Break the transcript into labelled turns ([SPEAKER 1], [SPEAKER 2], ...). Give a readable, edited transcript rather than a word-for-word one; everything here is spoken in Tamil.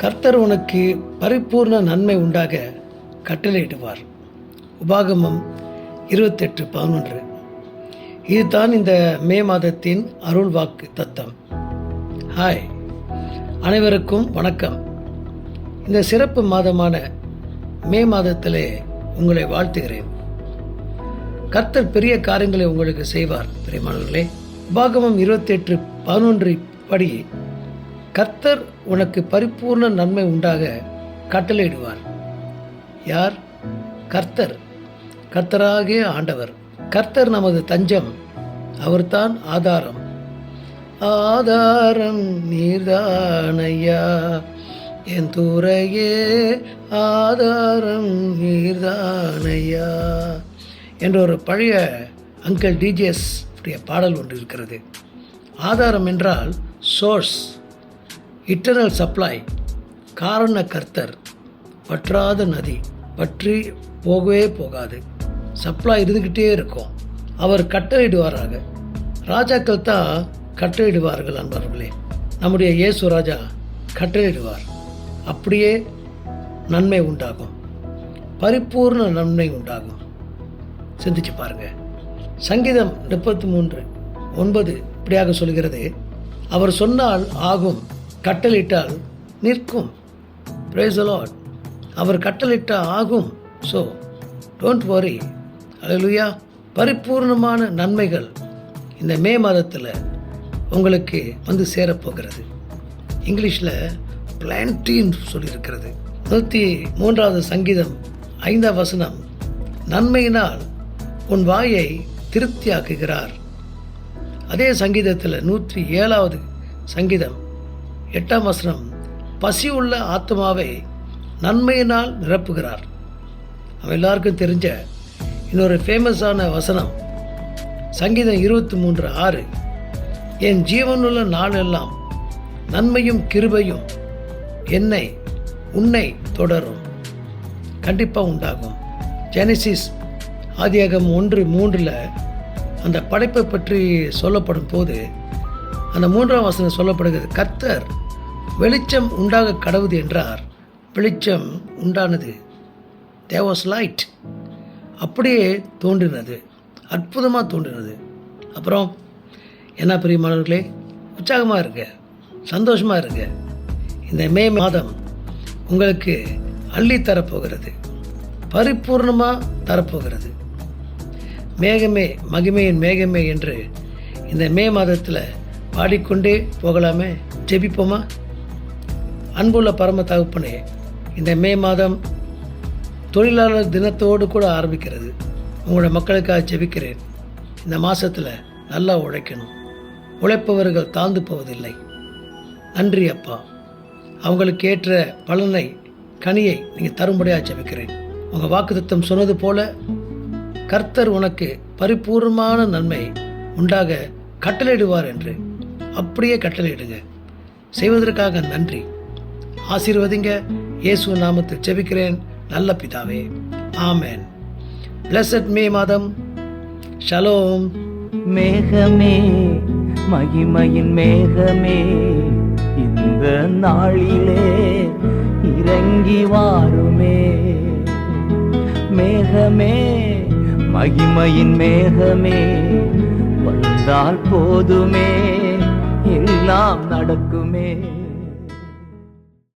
[SPEAKER 1] கர்த்தர் உனக்கு பரிபூர்ண நன்மை உண்டாக கட்டளையிடுவார். உபாகமம் 28:11. இதுதான் இந்த மே மாதத்தின் அருள் வாக்கு தத்தம். ஹாய், அனைவருக்கும் வணக்கம். இந்த சிறப்பு மாதமான மே மாதத்திலே உங்களை வாழ்த்துகிறேன். கர்த்தர் பெரிய காரியங்களை உங்களுக்கு செய்வார். பிரியமானவர்களே, உபாகமம் 28:11 படி கர்த்தர் உனக்கு பரிபூர்ண நன்மை உண்டாக கட்டளையிடுவார். யார்? கர்த்தர், கர்த்தராகிய ஆண்டவர். கர்த்தர் நமது தஞ்சம், அவர்தான் ஆதாரம். ஆதாரம் நீர்தானையா என் துறையே, ஆதாரம் நீர்தானையா என்ற ஒரு பழைய அங்கிள் டிஜிஎஸ் பாடல் ஒன்று இருக்கிறது. ஆதாரம் என்றால் சோர்ஸ், இட்டர்னல் சப்ளை, காரண கர்த்தர், வற்றாத நதி, வற்றி போகவே போகாது, சப்ளை இருந்துக்கிட்டே இருக்கும். அவர் கட்டளையிடுவாராக. ராஜாக்கள் தான் கட்டளையிடுவார்கள் அன்பர்களே. நம்முடைய இயேசு ராஜா கட்டளையிடுவார். அப்படியே நன்மை உண்டாகும், பரிபூர்ண நன்மை உண்டாகும். சிந்திச்சு பாருங்க. சங்கீதம் 33:9 இப்படியாக சொல்கிறது, அவர் சொன்னால் ஆகும், கட்டளிட்டால் நிற்கும். Praise the Lord. அவர் கட்டளிட்டால் ஆகும். So don't worry. அல்லேலூயா. பரிபூர்ணமான நன்மைகள் இந்த மே மாதத்தில் உங்களுக்கு வந்து சேரப்போகிறது. இங்கிலீஷில் பிளான்டின்னு சொல்லியிருக்கிறது. 103வது சங்கீதம் 5ஆம் வசனம், நன்மையினால் உன் வாயை திருப்தியாக்குகிறார். அதே சங்கீதத்தில் 107வது சங்கீதம் 8ஆம் வசனம், பசி உள்ள ஆத்மாவை நன்மையினால் நிரப்புகிறார். அவன் எல்லாருக்கும் தெரிஞ்ச இன்னொரு ஃபேமஸான வசனம் சங்கீதம் 23:6, என் ஜீவனுள்ள நாளெல்லாம் நன்மையும் கிருபையும் உன்னை தொடரும். கண்டிப்பாக உண்டாகும். ஜெனசிஸ் ஆதியாகமம் 1:3 அந்த படைப்பை பற்றி சொல்லப்படும் போது அந்த 3ஆம் வசனம் சொல்லப்படுகிறது, கர்த்தர் வெளிச்சம் உண்டாக கடவுது என்றார். வெளிச்சம் உண்டானது. There was light. அப்படியே தோன்றினது, அற்புதமாக தோன்றினது. அப்புறம் என்ன பிரியமானவர்களே, உற்சாகமாக இருங்க, சந்தோஷமாக இருங்க. இந்த மே மாதம் உங்களுக்கு அள்ளி தரப்போகிறது, பரிபூர்ணமாக தரப்போகிறது. மேகமே மகிமையின் மேகமே என்று இந்த மே மாதத்தில் பாடிக்கொண்டே போகலாமே. ஜெபிப்போமா? அன்புள்ள பரம தகப்பனே, இந்த மே மாதம் தொழிலாளர் தினத்தோடு கூட ஆரம்பிக்கிறது. உங்களோட மக்களுக்காக ஜெபிக்கிறேன். இந்த மாதத்தில் நல்லா உழைக்கணும். உழைப்பவர்கள் தாழ்ந்து போவதில்லை. நன்றி அப்பா. அவங்களுக்கு ஏற்ற பலனை, கனியை நீங்கள் தரும்படியாக ஜெபிக்கிறேன். உங்கள் வாக்குத்தத்தம் சொன்னது போல கர்த்தர் உனக்கு பரிபூர்ணமான நன்மை உண்டாக கட்டளையிடுவார் என்று அப்படியே கட்டளையிடுங்க. செய்வதற்காக நன்றி. ஆசீர்வதிங்க. இயேசு நாமத்தில் ஜெபிக்கிறேன் நல்ல பிதாவே, ஆமென். பிளஸட் மே மாதம். ஷலோம்.
[SPEAKER 2] மேகமே மகிமையின் மேகமே, இந்த நாளிலே இறங்கி வாருமே. மேகமே மகிமையின் மேகமே, வந்தால் போதுமே, எல்லாம் நடக்குமே.